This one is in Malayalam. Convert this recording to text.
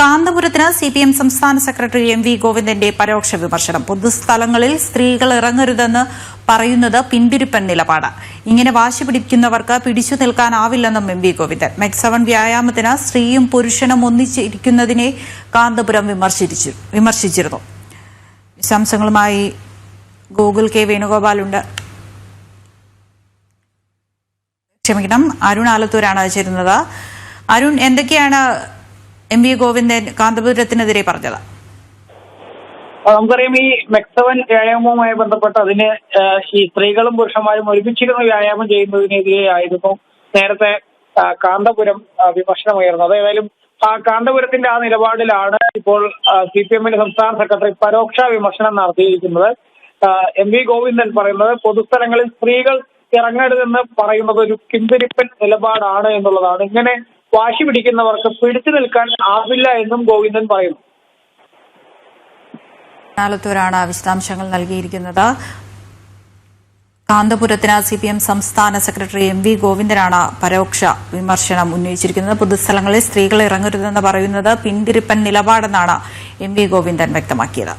കാന്തപുരത്തിന് സിപിഎം സംസ്ഥാന സെക്രട്ടറി എം.വി. ഗോവിന്ദന്റെ പരോക്ഷ വിമർശനം. പൊതുസ്ഥലങ്ങളിൽ സ്ത്രീകൾ ഇറങ്ങരുതെന്ന് പറയുന്നത് പിന്തിരിപ്പൻ നിലപാട്. ഇങ്ങനെ വാശി പിടിക്കുന്നവർക്ക് പിടിച്ചു നിൽക്കാനാവില്ലെന്നും എം.വി. ഗോവിന്ദൻ. മെക്സവൺ വ്യായാമത്തിന് സ്ത്രീയും പുരുഷനും ഒന്നിച്ചിരിക്കുന്നതിനെ കാന്തപുരം വിമർശിച്ചിരുന്നു. വിശദാംശങ്ങളുമായി ഗൂഗിൾ കെ വേണുഗോപാലുണ്ട്. ക്ഷമിക്കണം, അരുൺ ആലത്തൂരാണ് ചേരുന്നത്. അരുൺ, എന്തൊക്കെയാണ് എം.വി. ഗോവിന്ദൻ കാന്തപുരത്തിനെതിരെ പറഞ്ഞത്? നമുക്കറിയാം, ഈ മെക്സവൻ വ്യായാമവുമായി ബന്ധപ്പെട്ട് അതിന് ഈ സ്ത്രീകളും പുരുഷന്മാരും ഒരുമിച്ചിരുന്ന് വ്യായാമം ചെയ്യുന്നതിനെതിരെ ആയിരുന്നു നേരത്തെ കാന്തപുരം വിമർശനമുയർന്നത്. ഏതായാലും കാന്തപുരത്തിന്റെ ആ നിലപാടിലാണ് ഇപ്പോൾ സിപിഎമ്മിന്റെ സംസ്ഥാന സെക്രട്ടറി പരോക്ഷ വിമർശനം നടത്തിയിരിക്കുന്നത്. എം.വി. ഗോവിന്ദൻ പറയുന്നത് പൊതുസ്ഥലങ്ങളിൽ സ്ത്രീകൾ ഇറങ്ങരുതെന്ന് പറയുന്നത് ഒരു പിന്തിരിപ്പൻ നിലപാടാണ് എന്നുള്ളതാണ്. ഇങ്ങനെ വാശി പിടിക്കുന്നവർക്ക് പിടിച്ചു നിൽക്കാൻ ആവില്ല എന്നും ഗോവിന്ദൻ പറയുന്നു. ആലത്തൂരാണ് വിശദാംശങ്ങൾ നൽകിയിരിക്കുന്നത്. കാന്തപുരത്തിന് സിപിഎം സംസ്ഥാന സെക്രട്ടറി എം.വി. ഗോവിന്ദനാണ് പരോക്ഷ വിമർശനം ഉന്നയിച്ചിരിക്കുന്നത്. പൊതുസ്ഥലങ്ങളിൽ സ്ത്രീകൾ ഇറങ്ങരുതെന്ന് പറയുന്നത് പിന്തിരിപ്പൻ നിലപാടെന്നാണ് എം.വി. ഗോവിന്ദൻ വ്യക്തമാക്കിയത്.